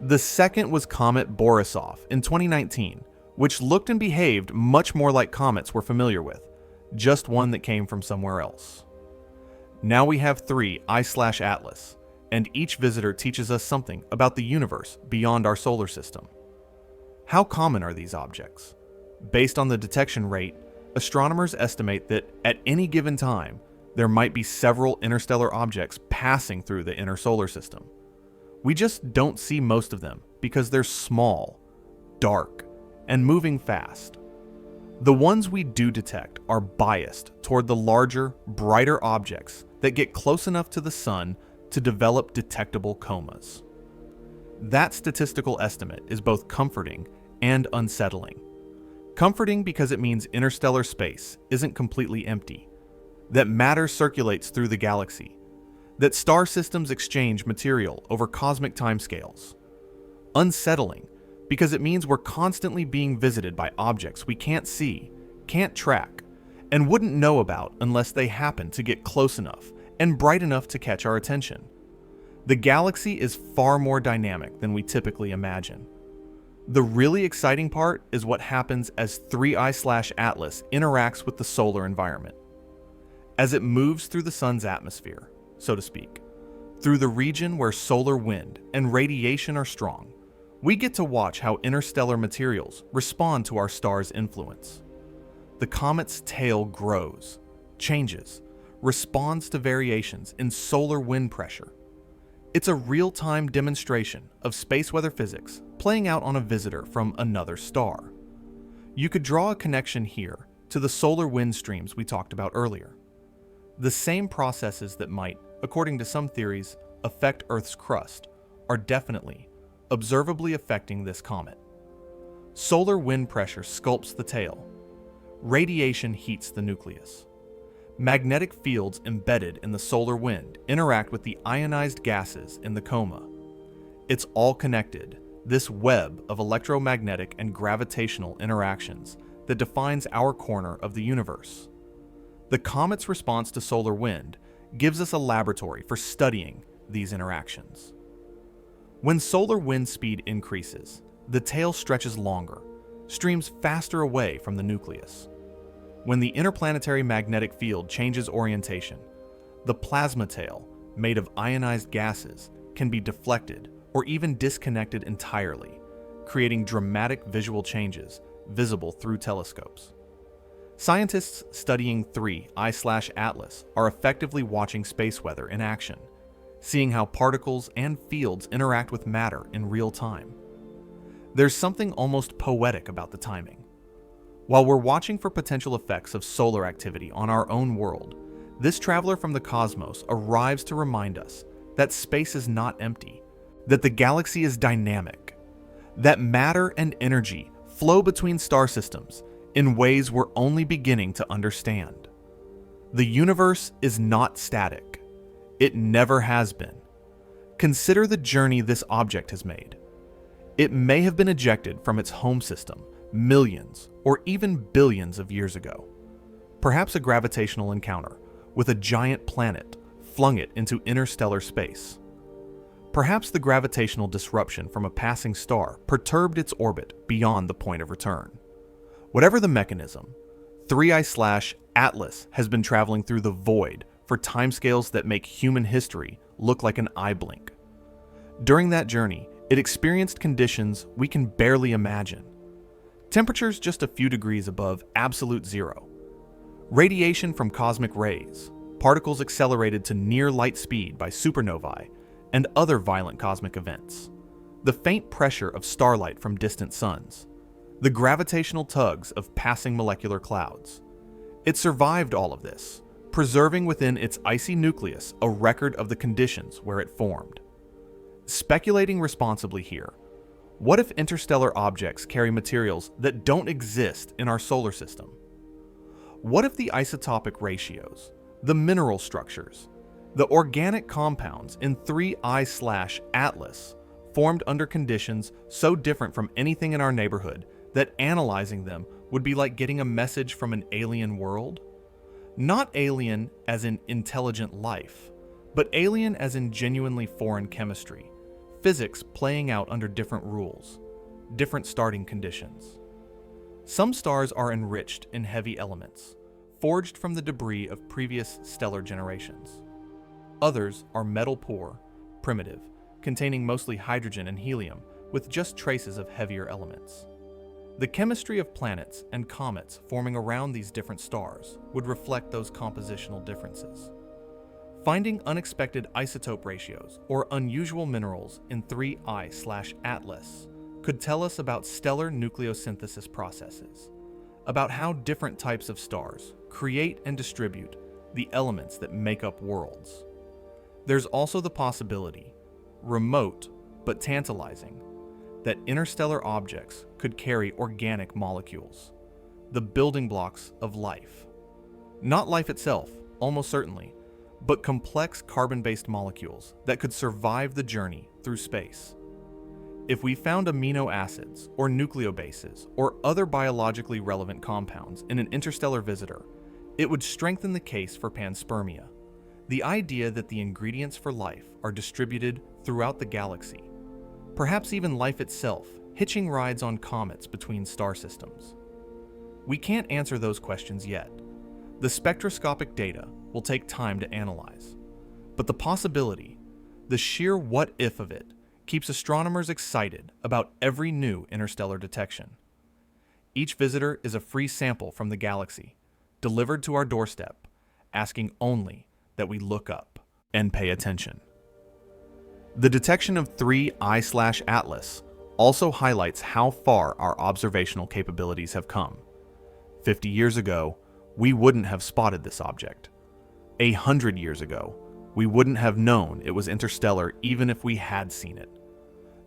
Speaker 1: The second was Comet Borisov in 2019, which looked and behaved much more like comets we're familiar with, just one that came from somewhere else. Now we have 3I/Atlas, and each visitor teaches us something about the universe beyond our solar system. How common are these objects? Based on the detection rate, astronomers estimate that at any given time, there might be several interstellar objects passing through the inner solar system. We just don't see most of them because they're small, dark, and moving fast. The ones we do detect are biased toward the larger, brighter objects that get close enough to the sun to develop detectable comas. That statistical estimate is both comforting and unsettling. Comforting because it means interstellar space isn't completely empty, that matter circulates through the galaxy, that star systems exchange material over cosmic timescales. Unsettling because it means we're constantly being visited by objects we can't see, can't track, and wouldn't know about unless they happen to get close enough and bright enough to catch our attention. The galaxy is far more dynamic than we typically imagine. The really exciting part is what happens as 3I/Atlas interacts with the solar environment. As it moves through the sun's atmosphere, so to speak, through the region where solar wind and radiation are strong, we get to watch how interstellar materials respond to our star's influence. The comet's tail grows, changes, responds to variations in solar wind pressure. It's a real-time demonstration of space weather physics playing out on a visitor from another star. You could draw a connection here to the solar wind streams we talked about earlier. The same processes that might, according to some theories, affect Earth's crust are definitely, observably affecting this comet. Solar wind pressure sculpts the tail. Radiation heats the nucleus. Magnetic fields embedded in the solar wind interact with the ionized gases in the coma. It's all connected, this web of electromagnetic and gravitational interactions that defines our corner of the universe. The comet's response to solar wind gives us a laboratory for studying these interactions. When solar wind speed increases, the tail stretches longer, streams faster away from the nucleus. When the interplanetary magnetic field changes orientation, the plasma tail, made of ionized gases, can be deflected or even disconnected entirely, creating dramatic visual changes visible through telescopes. Scientists studying 3I/Atlas are effectively watching space weather in action, seeing how particles and fields interact with matter in real time. There's something almost poetic about the timing. While we're watching for potential effects of solar activity on our own world, this traveler from the cosmos arrives to remind us that space is not empty, that the galaxy is dynamic, that matter and energy flow between star systems in ways we're only beginning to understand. The universe is not static. It never has been. Consider the journey this object has made. It may have been ejected from its home system millions or even billions of years ago. Perhaps a gravitational encounter with a giant planet flung it into interstellar space. Perhaps the gravitational disruption from a passing star perturbed its orbit beyond the point of return. Whatever the mechanism, 3I/Atlas has been traveling through the void for timescales that make human history look like an eye blink. During that journey, it experienced conditions we can barely imagine. Temperatures just a few degrees above absolute zero. Radiation from cosmic rays, particles accelerated to near light speed by supernovae, and other violent cosmic events. The faint pressure of starlight from distant suns. The gravitational tugs of passing molecular clouds. It survived all of this, preserving within its icy nucleus a record of the conditions where it formed. Speculating responsibly here, what if interstellar objects carry materials that don't exist in our solar system? What if the isotopic ratios, the mineral structures, the organic compounds in 3I/Atlas formed under conditions so different from anything in our neighborhood that analyzing them would be like getting a message from an alien world? Not alien as in intelligent life, but alien as in genuinely foreign chemistry, physics playing out under different rules, different starting conditions. Some stars are enriched in heavy elements, forged from the debris of previous stellar generations. Others are metal poor, primitive, containing mostly hydrogen and helium with just traces of heavier elements. The chemistry of planets and comets forming around these different stars would reflect those compositional differences. Finding unexpected isotope ratios or unusual minerals in 3I/Atlas could tell us about stellar nucleosynthesis processes, about how different types of stars create and distribute the elements that make up worlds. There's also the possibility, remote but tantalizing, that interstellar objects could carry organic molecules, the building blocks of life. Not life itself, almost certainly, but complex carbon-based molecules that could survive the journey through space. If we found amino acids or nucleobases or other biologically relevant compounds in an interstellar visitor, it would strengthen the case for panspermia, the idea that the ingredients for life are distributed throughout the galaxy. Perhaps even life itself, hitching rides on comets between star systems. We can't answer those questions yet. The spectroscopic data will take time to analyze. But the possibility, the sheer what if of it, keeps astronomers excited about every new interstellar detection. Each visitor is a free sample from the galaxy, delivered to our doorstep, asking only that we look up and pay attention. The detection of 3I/Atlas also highlights how far our observational capabilities have come. 50 years ago, we wouldn't have spotted this object. 100 years ago, we wouldn't have known it was interstellar even if we had seen it.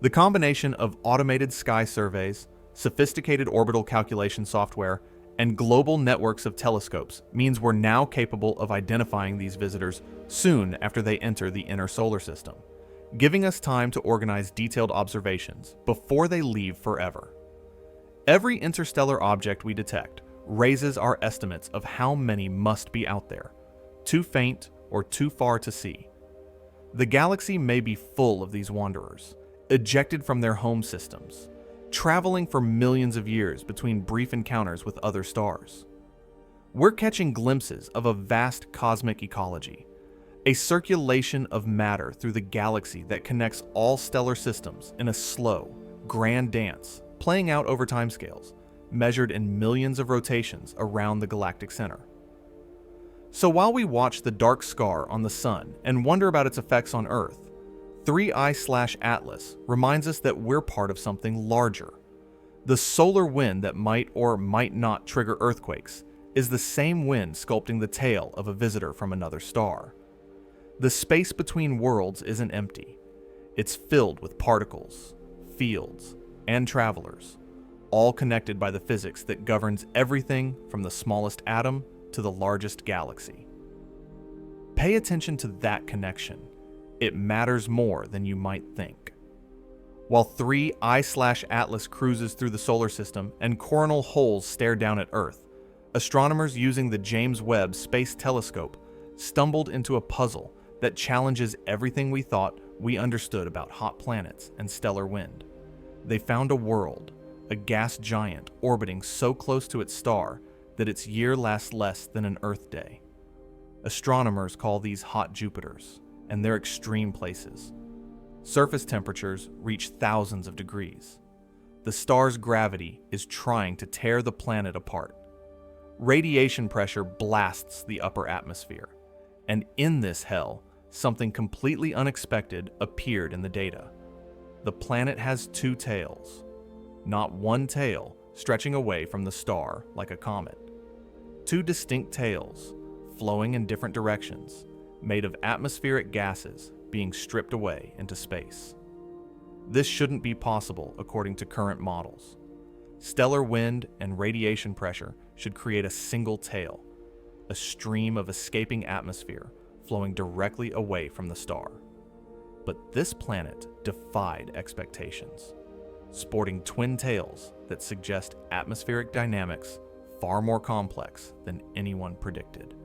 Speaker 1: The combination of automated sky surveys, sophisticated orbital calculation software, and global networks of telescopes means we're now capable of identifying these visitors soon after they enter the inner solar system, giving us time to organize detailed observations before they leave forever. Every interstellar object we detect raises our estimates of how many must be out there, too faint or too far to see. The galaxy may be full of these wanderers, ejected from their home systems, traveling for millions of years between brief encounters with other stars. We're catching glimpses of a vast cosmic ecology, a circulation of matter through the galaxy that connects all stellar systems in a slow, grand dance, playing out over timescales, measured in millions of rotations around the galactic center. So while we watch the dark scar on the Sun and wonder about its effects on Earth, 3I/Atlas reminds us that we're part of something larger. The solar wind that might or might not trigger earthquakes is the same wind sculpting the tail of a visitor from another star. The space between worlds isn't empty. It's filled with particles, fields, and travelers, all connected by the physics that governs everything from the smallest atom to the largest galaxy. Pay attention to that connection. It matters more than you might think. While 3I/Atlas cruises through the solar system and coronal holes stare down at Earth, astronomers using the James Webb Space Telescope stumbled into a puzzle that challenges everything we thought we understood about hot planets and stellar wind. They found a world, a gas giant orbiting so close to its star that its year lasts less than an Earth day. Astronomers call these hot Jupiters, and they're extreme places. Surface temperatures reach thousands of degrees. The star's gravity is trying to tear the planet apart. Radiation pressure blasts the upper atmosphere, and in this hell, something completely unexpected appeared in the data. The planet has two tails, not one tail stretching away from the star like a comet. Two distinct tails, flowing in different directions, made of atmospheric gases being stripped away into space. This shouldn't be possible according to current models. Stellar wind and radiation pressure should create a single tail, a stream of escaping atmosphere flowing directly away from the star. But this planet defied expectations, sporting twin tails that suggest atmospheric dynamics far more complex than anyone predicted.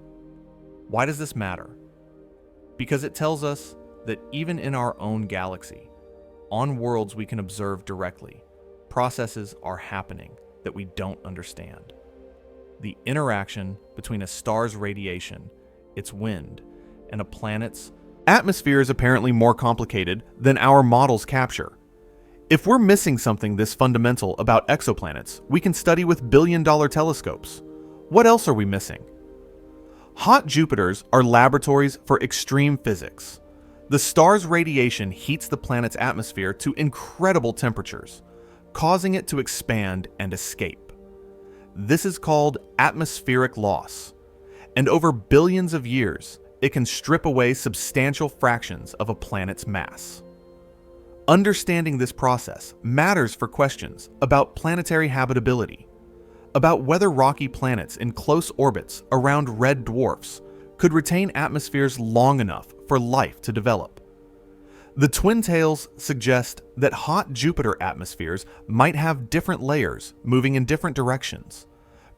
Speaker 1: Why does this matter? Because it tells us that even in our own galaxy, on worlds we can observe directly, processes are happening that we don't understand. The interaction between a star's radiation, its wind, and a planet's atmosphere is apparently more complicated than our models capture. If we're missing something this fundamental about exoplanets, we can study with billion-dollar telescopes. What else are we missing? Hot Jupiters are laboratories for extreme physics. The star's radiation heats the planet's atmosphere to incredible temperatures, causing it to expand and escape. This is called atmospheric loss, and over billions of years, it can strip away substantial fractions of a planet's mass. Understanding this process matters for questions about planetary habitability, about whether rocky planets in close orbits around red dwarfs could retain atmospheres long enough for life to develop. The twin tails suggest that hot Jupiter atmospheres might have different layers moving in different directions,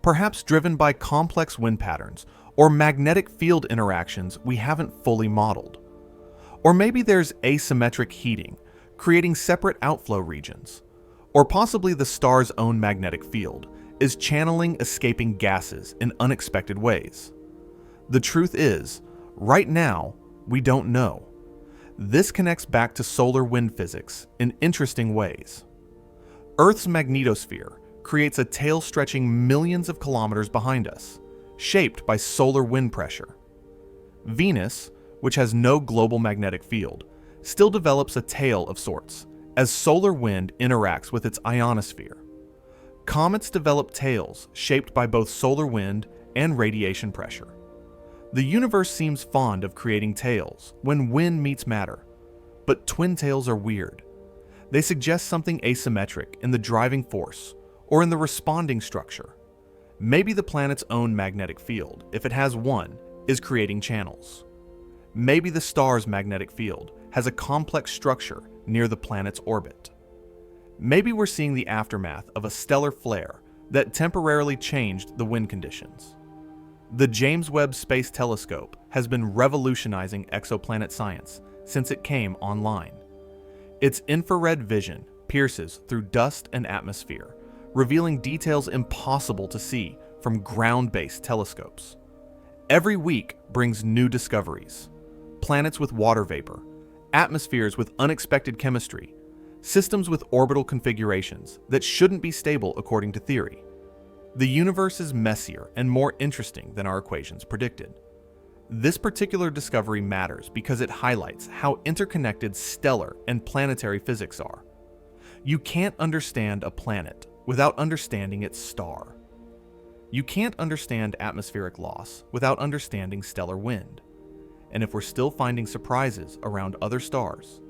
Speaker 1: perhaps driven by complex wind patterns or magnetic field interactions we haven't fully modeled. Or maybe there's asymmetric heating, creating separate outflow regions. Or possibly the star's own magnetic field is channeling escaping gases in unexpected ways. The truth is, right now, we don't know. This connects back to solar wind physics in interesting ways. Earth's magnetosphere creates a tail stretching millions of kilometers behind us, shaped by solar wind pressure. Venus, which has no global magnetic field, still develops a tail of sorts as solar wind interacts with its ionosphere. Comets develop tails shaped by both solar wind and radiation pressure. The universe seems fond of creating tails when wind meets matter, but twin tails are weird. They suggest something asymmetric in the driving force or in the responding structure. Maybe the planet's own magnetic field, if it has one, is creating channels. Maybe the star's magnetic field has a complex structure near the planet's orbit. Maybe we're seeing the aftermath of a stellar flare that temporarily changed the wind conditions. The James Webb Space Telescope has been revolutionizing exoplanet science since it came online. Its infrared vision pierces through dust and atmosphere, revealing details impossible to see from ground-based telescopes. Every week brings new discoveries: planets with water vapor, atmospheres with unexpected chemistry, systems with orbital configurations that shouldn't be stable according to theory. The universe is messier and more interesting than our equations predicted. This particular discovery matters because it highlights how interconnected stellar and planetary physics are. You can't understand a planet without understanding its star. You can't understand atmospheric loss without understanding stellar wind. And if we're still finding surprises around other stars,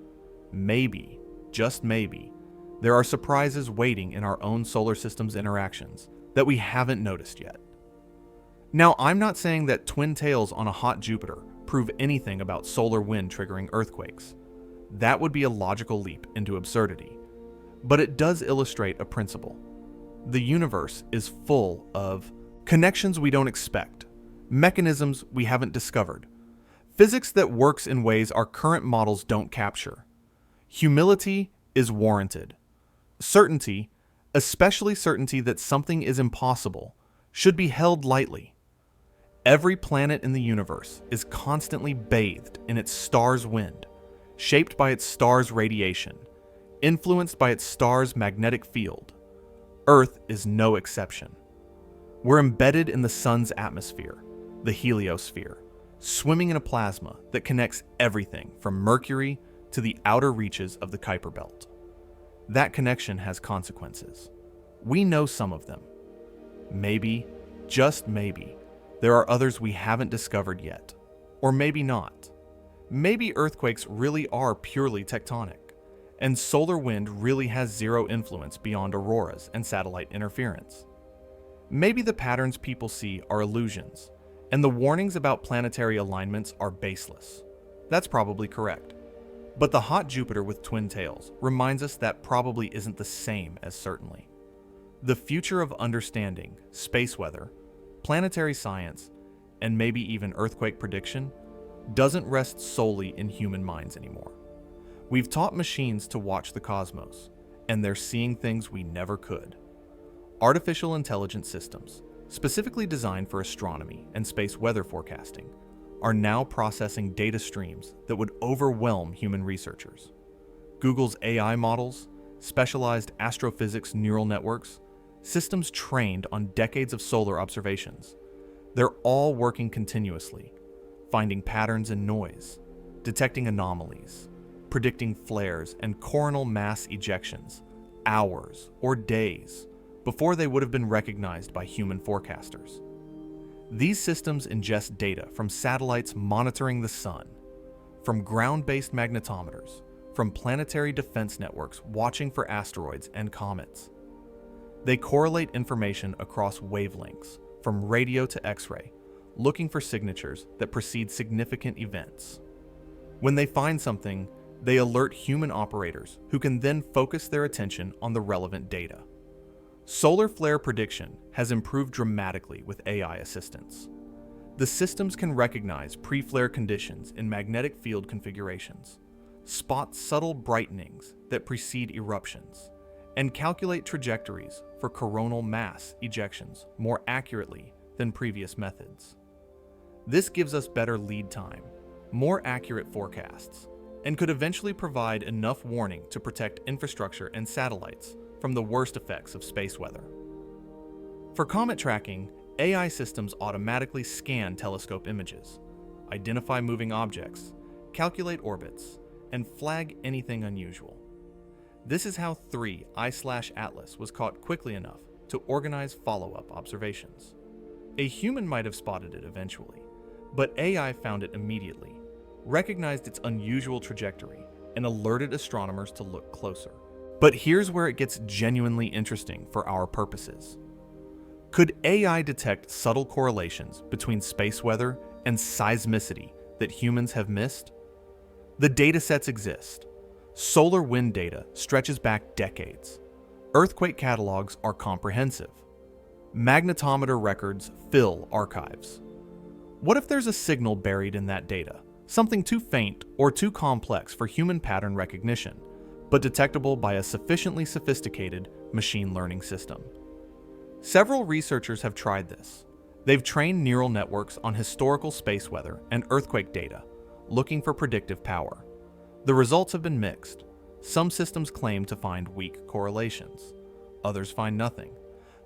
Speaker 1: maybe, just maybe, there are surprises waiting in our own solar system's interactions that we haven't noticed yet. Now, I'm not saying that twin tails on a hot Jupiter prove anything about solar wind triggering earthquakes. That would be a logical leap into absurdity. But it does illustrate a principle. The universe is full of connections we don't expect, mechanisms we haven't discovered, physics that works in ways our current models don't capture. Humility is warranted. Certainty, especially certainty that something is impossible, should be held lightly. Every planet in the universe is constantly bathed in its star's wind, shaped by its star's radiation, influenced by its star's magnetic field. Earth is no exception. We're embedded in the sun's atmosphere, the heliosphere, swimming in a plasma that connects everything from Mercury to the outer reaches of the Kuiper Belt. That connection has consequences. We know some of them. Maybe, just maybe, there are others we haven't discovered yet. Or maybe not. Maybe earthquakes really are purely tectonic, and solar wind really has zero influence beyond auroras and satellite interference. Maybe the patterns people see are illusions, and the warnings about planetary alignments are baseless. That's probably correct. But the hot Jupiter with twin tails reminds us that probably isn't the same as certainly. The future of understanding space weather, planetary science, and maybe even earthquake prediction doesn't rest solely in human minds anymore. We've taught machines to watch the cosmos, and they're seeing things we never could. Artificial intelligence systems, specifically designed for astronomy and space weather forecasting, are now processing data streams that would overwhelm human researchers. Google's AI models, specialized astrophysics neural networks, systems trained on decades of solar observations. They're all working continuously, finding patterns in noise, detecting anomalies, predicting flares and coronal mass ejections hours or days before they would have been recognized by human forecasters. These systems ingest data from satellites monitoring the sun, from ground-based magnetometers, from planetary defense networks watching for asteroids and comets. They correlate information across wavelengths, from radio to X-ray, looking for signatures that precede significant events. When they find something, they alert human operators who can then focus their attention on the relevant data. Solar flare prediction has improved dramatically with AI assistance. The systems can recognize pre-flare conditions in magnetic field configurations, spot subtle brightenings that precede eruptions, and calculate trajectories for coronal mass ejections more accurately than previous methods. This gives us better lead time, more accurate forecasts, and could eventually provide enough warning to protect infrastructure and satellites from the worst effects of space weather. For comet tracking, AI systems automatically scan telescope images, identify moving objects, calculate orbits, and flag anything unusual. This is how 3 I/Atlas was caught quickly enough to organize follow-up observations. A human might have spotted it eventually, but AI found it immediately, recognized its unusual trajectory, and alerted astronomers to look closer. But here's where it gets genuinely interesting for our purposes. Could AI detect subtle correlations between space weather and seismicity that humans have missed? The datasets exist. Solar wind data stretches back decades. Earthquake catalogs are comprehensive. Magnetometer records fill archives. What if there's a signal buried in that data? Something too faint or too complex for human pattern recognition, but detectable by a sufficiently sophisticated machine learning system. Several researchers have tried this. They've trained neural networks on historical space weather and earthquake data, looking for predictive power. The results have been mixed. Some systems claim to find weak correlations. Others find nothing.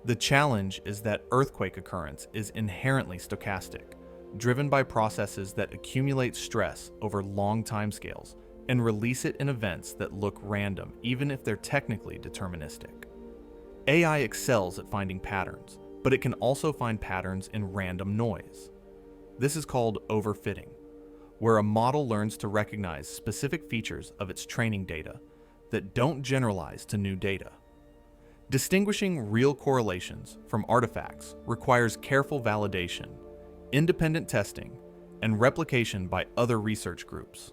Speaker 1: The challenge is that earthquake occurrence is inherently stochastic, driven by processes that accumulate stress over long timescales and release it in events that look random, even if they're technically deterministic. AI excels at finding patterns, but it can also find patterns in random noise. This is called overfitting, where a model learns to recognize specific features of its training data that don't generalize to new data. Distinguishing real correlations from artifacts requires careful validation, independent testing, and replication by other research groups.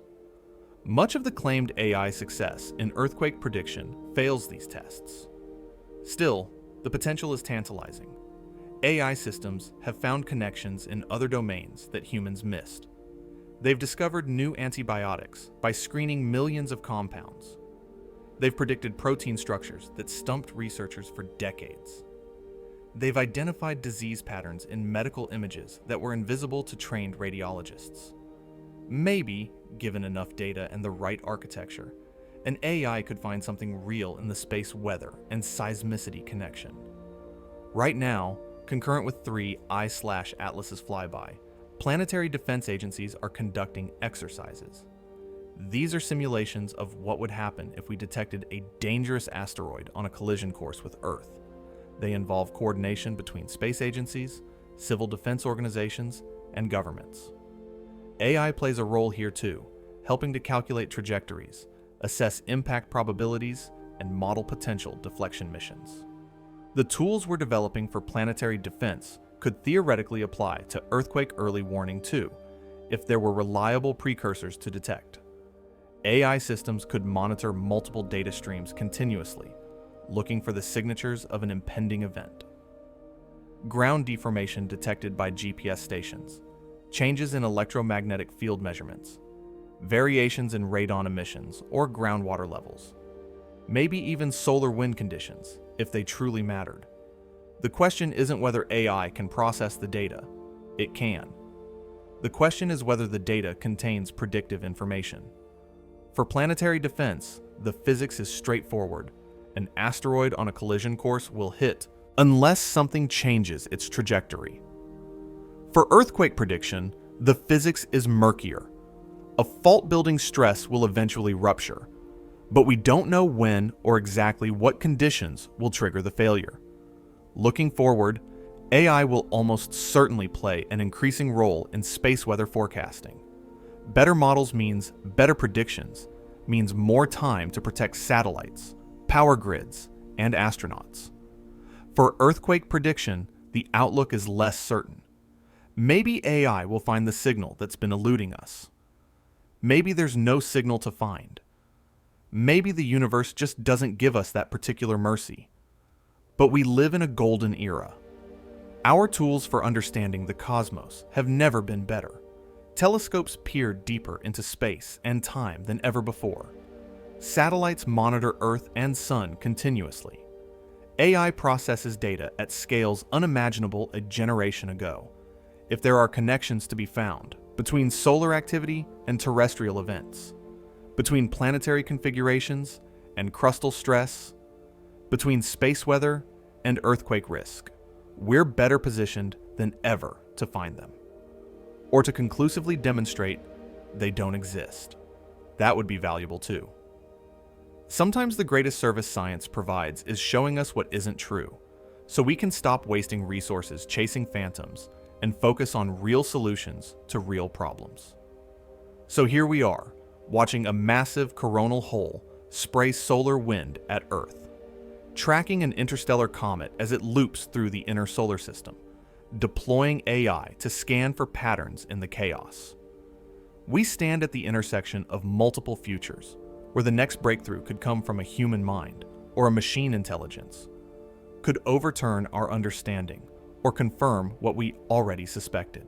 Speaker 1: Much of the claimed AI success in earthquake prediction fails these tests. Still, the potential is tantalizing. AI systems have found connections in other domains that humans missed. They've discovered new antibiotics by screening millions of compounds. They've predicted protein structures that stumped researchers for decades. They've identified disease patterns in medical images that were invisible to trained radiologists. Maybe, given enough data and the right architecture, an AI could find something real in the space weather and seismicity connection. Right now, concurrent with 3 I/Atlas's flyby, planetary defense agencies are conducting exercises. These are simulations of what would happen if we detected a dangerous asteroid on a collision course with Earth. They involve coordination between space agencies, civil defense organizations, and governments. AI plays a role here too, helping to calculate trajectories, assess impact probabilities, and model potential deflection missions. The tools we're developing for planetary defense could theoretically apply to earthquake early warning too, if there were reliable precursors to detect. AI systems could monitor multiple data streams continuously, looking for the signatures of an impending event. Ground deformation detected by GPS stations, changes in electromagnetic field measurements, variations in radon emissions or groundwater levels, maybe even solar wind conditions, if they truly mattered. The question isn't whether AI can process the data. It can. The question is whether the data contains predictive information. For planetary defense, the physics is straightforward. An asteroid on a collision course will hit unless something changes its trajectory. For earthquake prediction, the physics is murkier. A fault-building stress will eventually rupture, but we don't know when or exactly what conditions will trigger the failure. Looking forward, AI will almost certainly play an increasing role in space weather forecasting. Better models means better predictions, means more time to protect satellites, power grids, and astronauts. For earthquake prediction, the outlook is less certain. Maybe AI will find the signal that's been eluding us. Maybe there's no signal to find. Maybe the universe just doesn't give us that particular mercy. But we live in a golden era. Our tools for understanding the cosmos have never been better. Telescopes peer deeper into space and time than ever before. Satellites monitor Earth and Sun continuously. AI processes data at scales unimaginable a generation ago. If there are connections to be found between solar activity and terrestrial events, between planetary configurations and crustal stress, between space weather and earthquake risk, we're better positioned than ever to find them, or to conclusively demonstrate they don't exist. That would be valuable too. Sometimes the greatest service science provides is showing us what isn't true, so we can stop wasting resources chasing phantoms and focus on real solutions to real problems. So here we are, watching a massive coronal hole spray solar wind at Earth, tracking an interstellar comet as it loops through the inner solar system, deploying AI to scan for patterns in the chaos. We stand at the intersection of multiple futures, where the next breakthrough could come from a human mind or a machine intelligence, could overturn our understanding or confirm what we already suspected.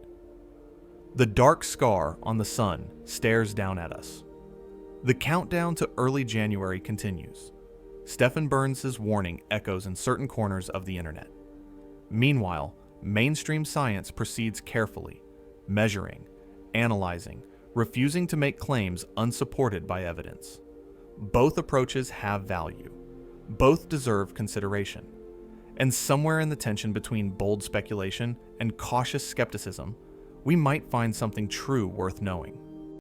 Speaker 1: The dark scar on the sun stares down at us. The countdown to early January continues. Stefan Burns' warning echoes in certain corners of the internet. Meanwhile, mainstream science proceeds carefully, measuring, analyzing, refusing to make claims unsupported by evidence. Both approaches have value. Both deserve consideration. And somewhere in the tension between bold speculation and cautious skepticism, we might find something true worth knowing.